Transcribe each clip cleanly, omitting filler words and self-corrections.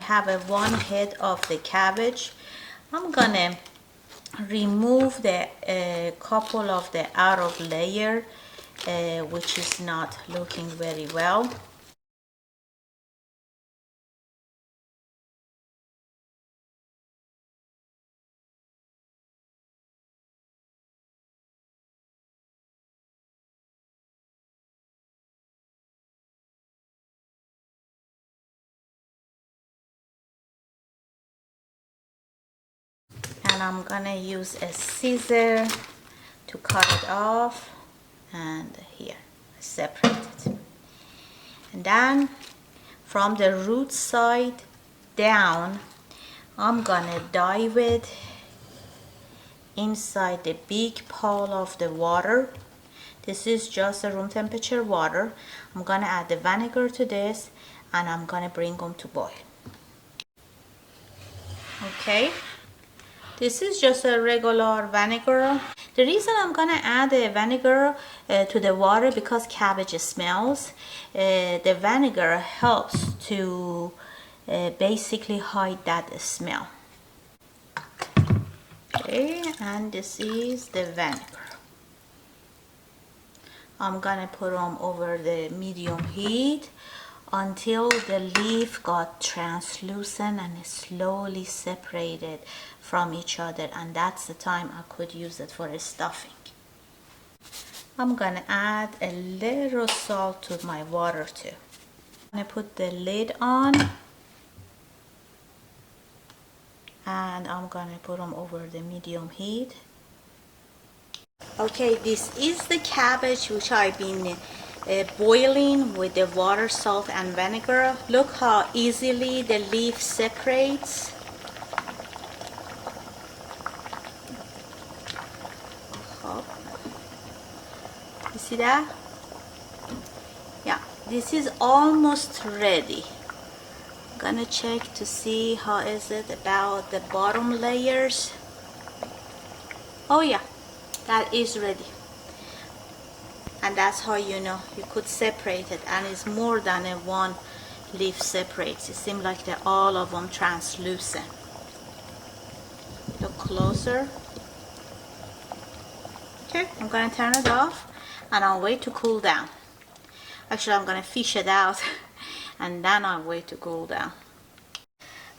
Have a one head of the cabbage. I'm gonna remove the couple of the outer layer which is not looking very well. And I'm gonna use a scissor to cut it off, and here separate it. And then from the root side down, I'm gonna dive it inside the big pile of the water. This is just a room temperature water. I'm gonna add the vinegar to this, and I'm gonna bring them to boil. Okay, this is just a regular vinegar. The reason I'm gonna add the vinegar to the water because cabbage smells. The vinegar helps to basically hide that smell. Okay, and this is the vinegar. I'm gonna put them over the medium heat until the leaf got translucent and slowly separated from each other, and that's the time I could use it for a stuffing. I'm gonna add a little salt to my water too. I'm gonna put the lid on, and I'm gonna put them over the medium heat. Okay, this is the cabbage which I've been boiling with the water, salt and vinegar. Look how easily the leaf separates. You see that? Yeah, this is almost ready. I'm gonna check to see how is it about the bottom layers. Oh yeah, that is ready. And that's how you know you could separate it, and it's more than a one leaf separates. It seems like they're all of them translucent. Look closer. Okay, I'm gonna turn it off and I'll wait to cool down. Actually, I'm gonna fish it out and then I'll wait to cool down.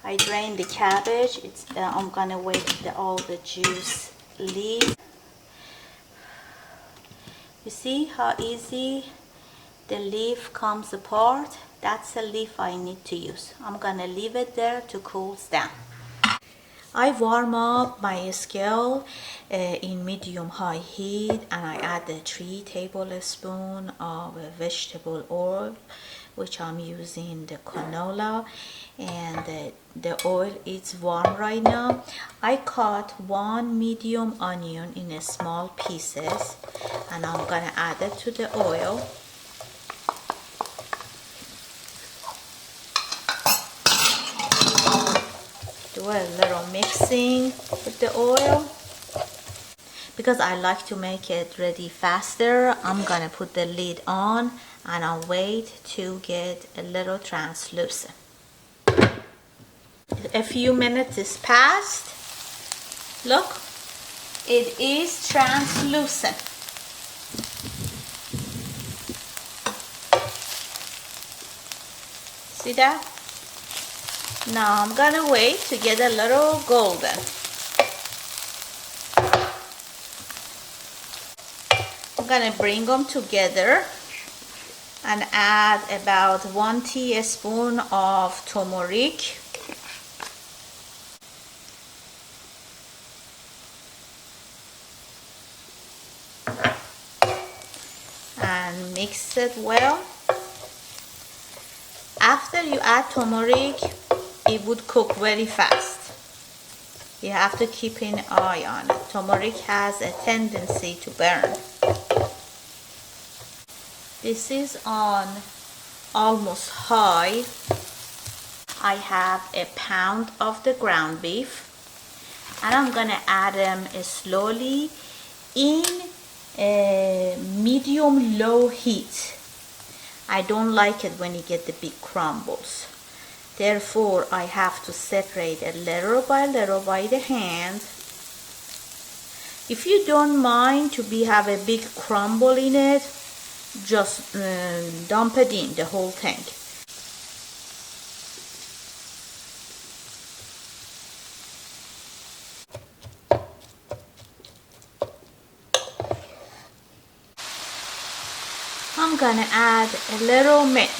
I drained the cabbage. I'm gonna wait all the juice leave. You see how easy the leaf comes apart? That's the leaf I need to use. I'm gonna leave it there to cool down. I warm up my scale in medium-high heat, and I add the 3 tablespoons of vegetable oil, which I'm using the canola, and the oil is warm right now. I cut 1 medium onion in small pieces, and I'm gonna add it to the oil. Do a little mixing with the oil. Because I like to make it ready faster, I'm gonna put the lid on and I'll wait to get a little translucent. A few minutes is passed. Look, it is translucent. See that? Now I'm gonna wait to get a little golden. I'm gonna bring them together and add about 1 teaspoon of turmeric. And mix it well. After you add turmeric, it would cook very fast. You have to keep an eye on it. Turmeric has a tendency to burn. This is on almost high. I have a pound of the ground beef, and I'm gonna add them slowly in a medium-low heat. I don't like it when you get the big crumbles. Therefore, I have to separate it little by the hand. If you don't mind to have a big crumble in it, just dump it in the whole thing. I'm gonna add a little mint.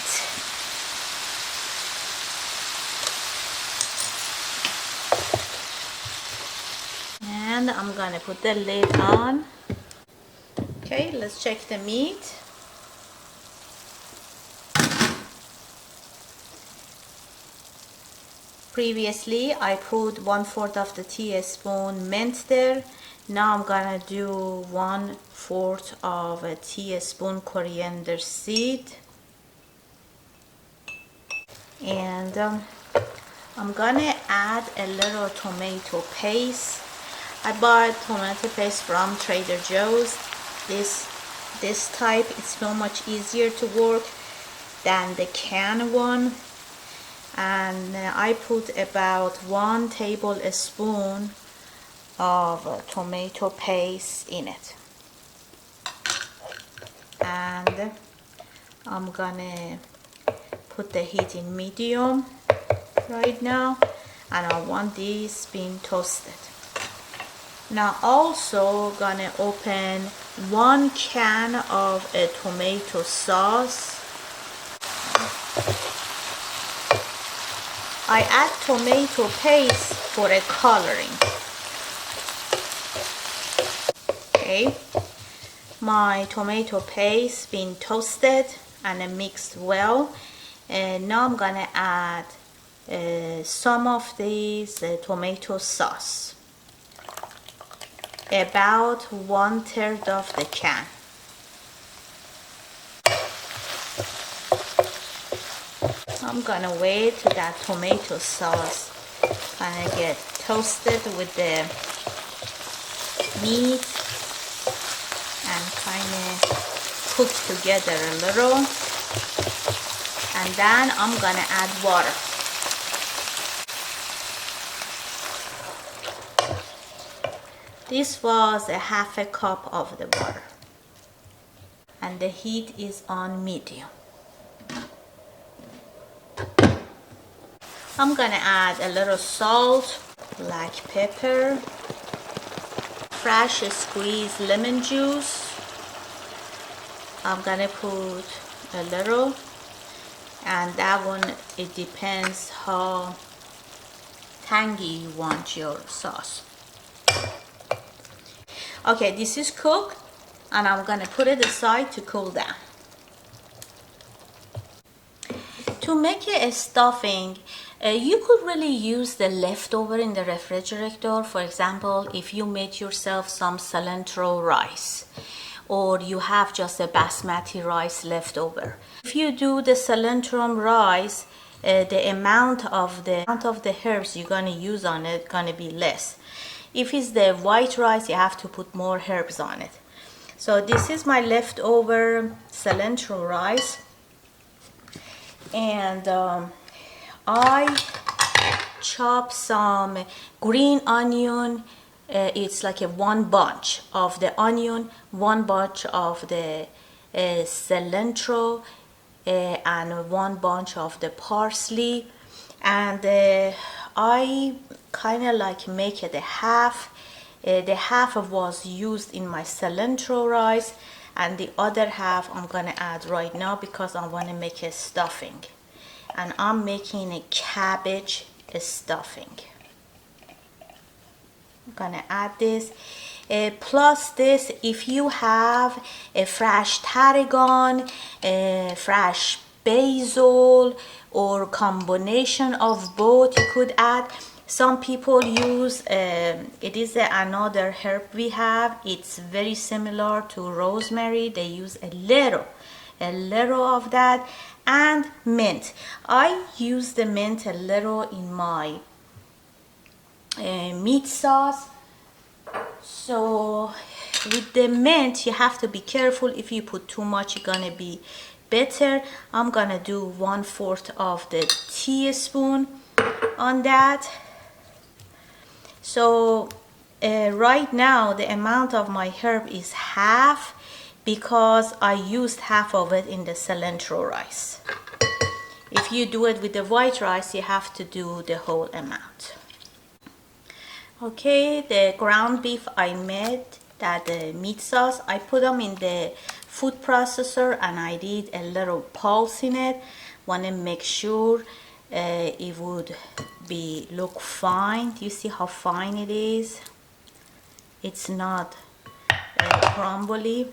And I'm gonna put the lid on. Okay, let's check the meat. Previously, I put 1/4 of the teaspoon mint there. Now I'm gonna do 1/4 of a teaspoon coriander seed. And I'm gonna add a little tomato paste. I bought tomato paste from Trader Joe's. This type is so much easier to work than the can one. And I put about 1 tablespoon of tomato paste in it. And I'm gonna put the heat in medium right now, and I want this being toasted. Now also gonna open 1 can of a tomato sauce. I add tomato paste for a coloring. Okay, my tomato paste been toasted and mixed well, and now I'm gonna add some of this tomato sauce, about 1/3 of the can. I'm gonna wait till that tomato sauce kind of get toasted with the meat and kind of cook together a little, and then I'm gonna add water. This was a 1/2 cup of the water, and the heat is on medium. I'm gonna add a little salt, black pepper, fresh squeezed lemon juice. I'm gonna put a little, and that one, it depends how tangy you want your sauce. Okay, this is cooked, and I'm gonna put it aside to cool down. To make a stuffing, you could really use the leftover in the refrigerator. For example, if you made yourself some cilantro rice, or you have just a basmati rice leftover. If you do the cilantro rice, the amount of the herbs you're gonna use on it gonna be less. If it's the white rice, you have to put more herbs on it. So this is my leftover cilantro rice. And I chop some green onion. It's like a 1 bunch of the onion, 1 bunch of the cilantro, and 1 bunch of the parsley. And I kind of like make it a half. The half was used in my cilantro rice, and the other half I'm gonna add right now because I want to make a stuffing, and I'm making a cabbage stuffing. I'm gonna add this. Plus this, if you have a fresh tarragon, fresh basil, or combination of both, you could add. Some people use, it is another herb we have. It's very similar to rosemary. They use a little of that, and mint. I use the mint a little in my meat sauce. So with the mint, you have to be careful. If you put too much, you're gonna be better, I'm gonna do 1/4 of the teaspoon on that. So right now the amount of my herb is half, because I used half of it in the cilantro rice. If you do it with the white rice, you have to do the whole amount. Okay, the ground beef I made, that the meat sauce, I put them in the food processor and I did a little pulse in it. Want to make sure it would look fine. Do you see how fine it is? It's not crumbly.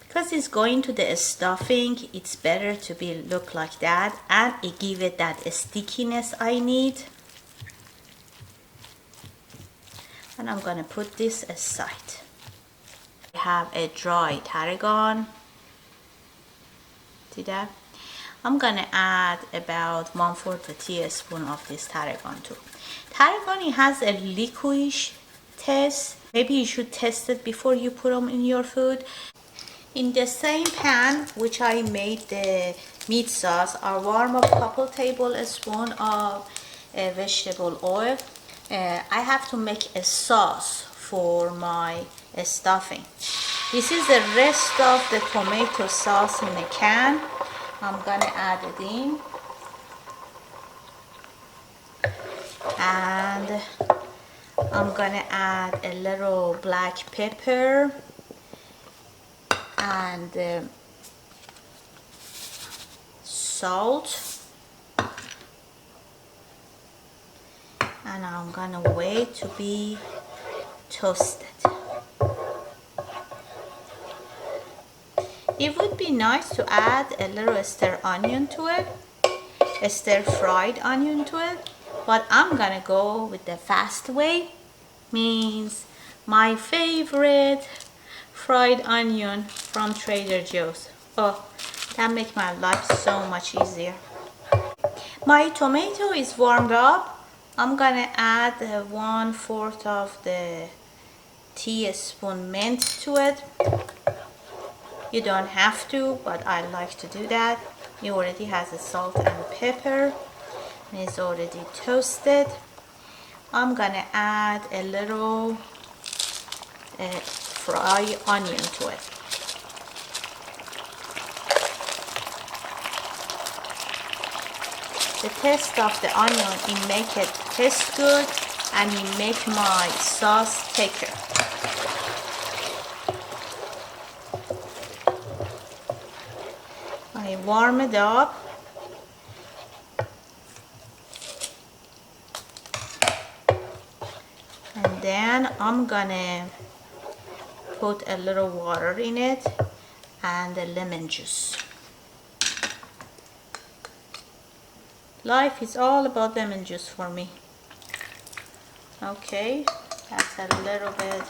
Because it's going to the stuffing, it's better to look like that, and it give it that stickiness I need. And I'm gonna put this aside. I have a dry tarragon. See that? I'm gonna add about 1/4 teaspoon of this tarragon too. Tarragon, it has a liquidish taste. Maybe you should test it before you put them in your food. In the same pan which I made the meat sauce, I warm up a couple tablespoons of vegetable oil. I have to make a sauce for my stuffing. This is the rest of the tomato sauce in the can. I'm gonna add it in, and I'm gonna add a little black pepper and salt, and I'm gonna wait to be toasted. It would be nice to add a little stir onion to it, a stir fried onion to it, but I'm gonna go with the fast way, means my favorite fried onion from Trader Joe's. Oh, that makes my life so much easier. My tomato is warmed up. I'm gonna add 1/4 of the teaspoon mint to it. You don't have to, but I like to do that. It already has the salt and pepper, and it's already toasted. I'm gonna add a little fried onion to it. The taste of the onion, it make it taste good, and it make my sauce thicker. I warm it up. And then I'm gonna put a little water in it and a lemon juice. Life is all about lemon juice for me. Okay, that's a little bit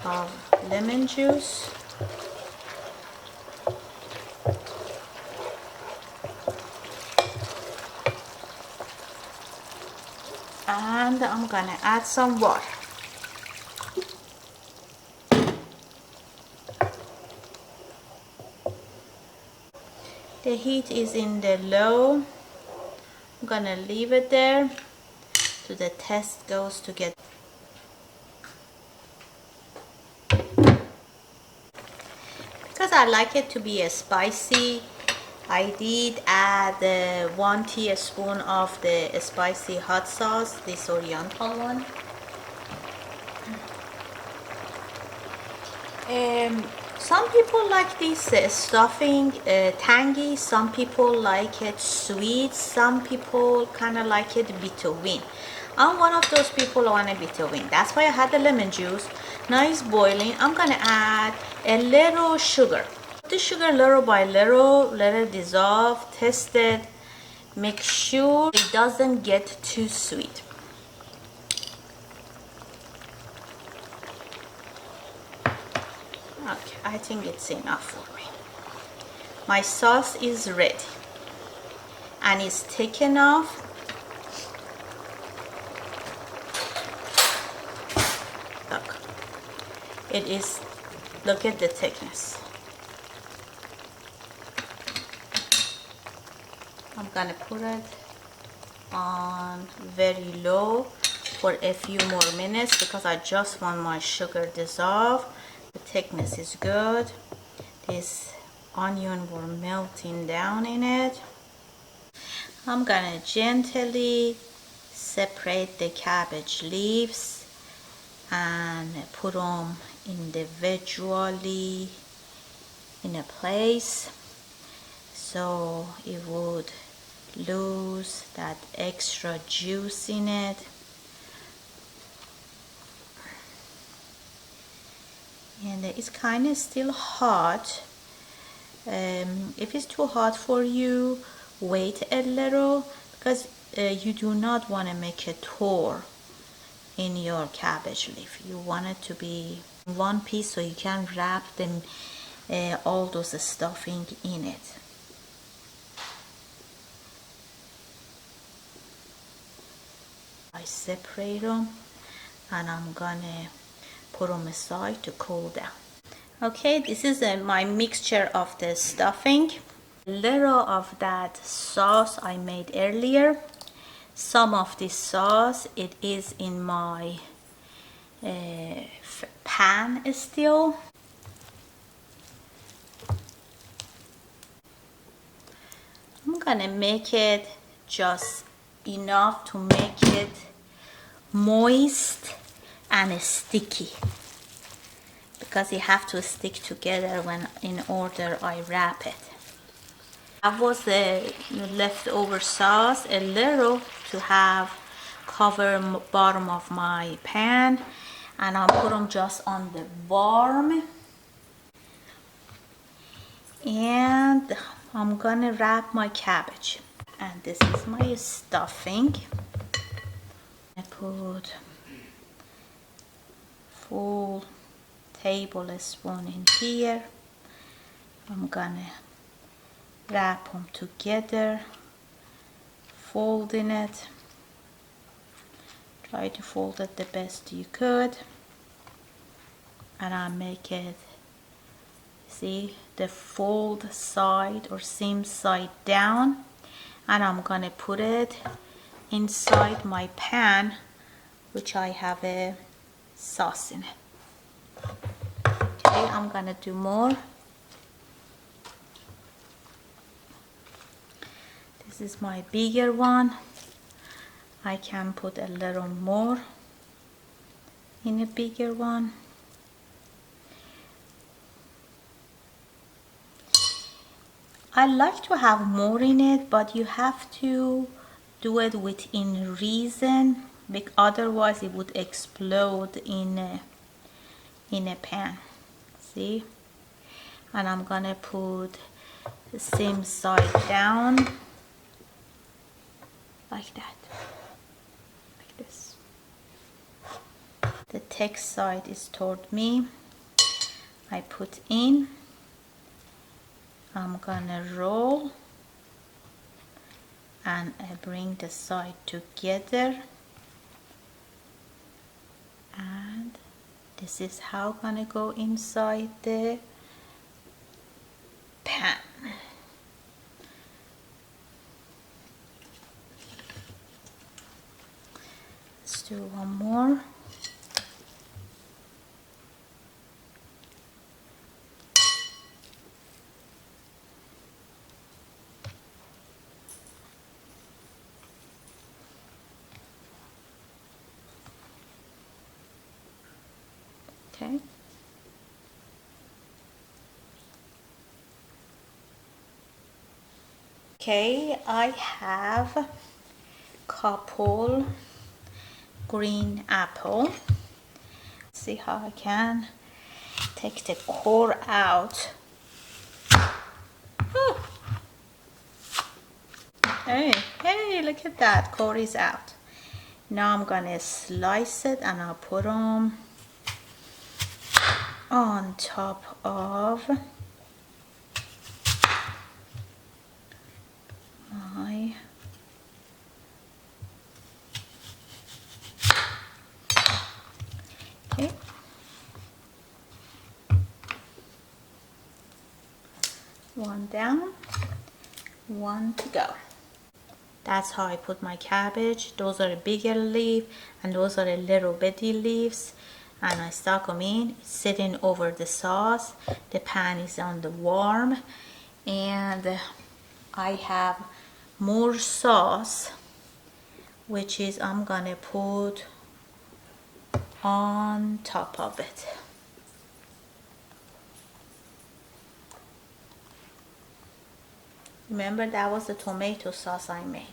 of lemon juice. And I'm gonna add some water. The heat is in the low. I'm gonna leave it there so the taste goes together. Because I like it to be spicy, I did add 1 teaspoon of the spicy hot sauce, this oriental one. Some people like this stuffing tangy, some people like it sweet, some people kind of like it between. I'm one of those people who want it between. That's why I had the lemon juice. Now it's boiling. I'm gonna add a little sugar. The sugar little by little, let it dissolve, taste it, make sure it doesn't get too sweet. Okay, I think it's enough for me. My sauce is ready and it's thick enough. Look, it is, look at the thickness. gonna put it on very low for a few more minutes because I just want my sugar dissolve. The thickness is good. This onion were melting down in it. I'm gonna gently separate the cabbage leaves and put them individually in a place so it would lose that extra juice in it. And it's kind of still hot. If it's too hot for you, wait a little because you do not want to make a tour in your cabbage leaf. You want it to be one piece so you can wrap them all those stuffing in it. I separate them and I'm gonna put them aside to cool down. Okay, this is my mixture of the stuffing. A little of that sauce I made earlier. Some of this sauce, it is in my pan still. I'm gonna make it just enough to make it moist and sticky because it have to stick together when in order I wrap it. That was the leftover sauce, a little to have cover bottom of my pan, and I'll put them just on the warm. And I'm gonna wrap my cabbage, and this is my stuffing. I put full tablespoon in here. I'm gonna wrap them together, folding it. Try to fold it the best you could, and I make it, see, the fold side or seam side down, and I'm gonna put it inside my pan, which I have a sauce in it. Okay, I'm gonna do more. This is my bigger one. I can put a little more in a bigger one. I like to have more in it, but you have to do it within reason, because otherwise it would explode in a pan. See? And I'm gonna put the same side down like that, like this. The thick side is toward me. I put in. I'm gonna roll and I bring the side together, and this is how I'm gonna go inside the pan. Let's do one more. Okay. Okay, I have couple green apple. See how I can take the core out. Oh. Hey, look at that, core is out. Now I'm gonna slice it and I'll put them on top of my okay. One down, one to go. That's how I put my cabbage. Those are a bigger leaf and those are a little bitty leaves, and I stuck them in, sitting over the sauce. The pan is on the warm, and I have more sauce, which is I'm gonna put on top of it. Remember, that was the tomato sauce I made.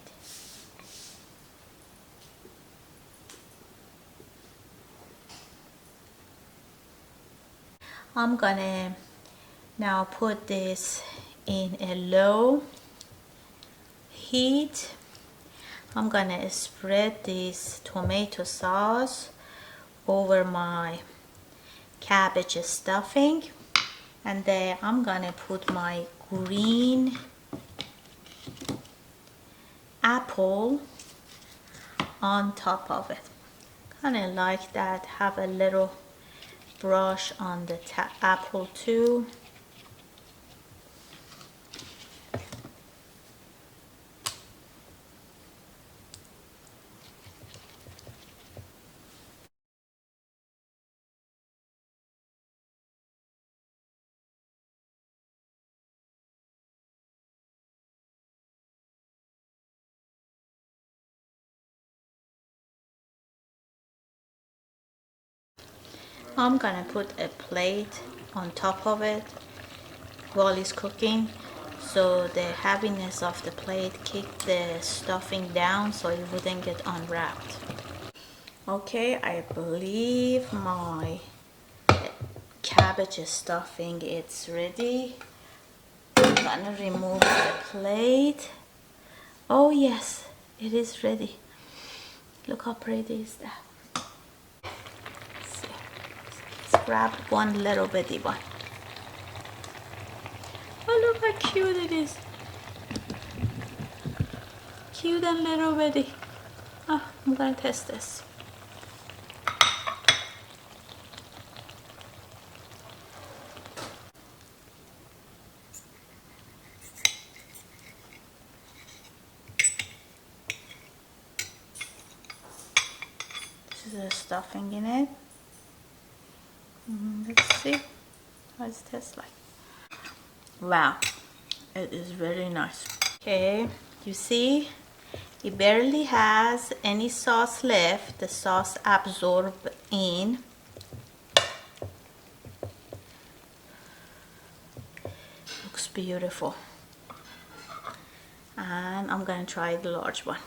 I'm gonna now put this in a low heat. I'm gonna spread this tomato sauce over my cabbage stuffing, and then I'm gonna put my green apple on top of it. Kind of like that, have a little brush on the apple too. I'm gonna put a plate on top of it while it's cooking, so the heaviness of the plate kick the stuffing down so it wouldn't get unwrapped. Okay, I believe my cabbage stuffing is ready. I'm gonna remove the plate. Oh yes, it is ready. Look how pretty is that. Let's grab one little bitty one. Oh, look how cute it is. Cute and little bitty. Oh, I'm gonna test this. This is the stuffing in it. Let's see how it tastes like. Wow, it is very nice. Okay, you see, it barely has any sauce left. The sauce absorbed in. Looks beautiful. And I'm gonna try the large one.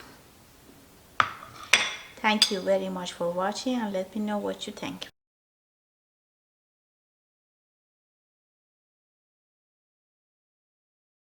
Thank you very much for watching, and let me know what you think.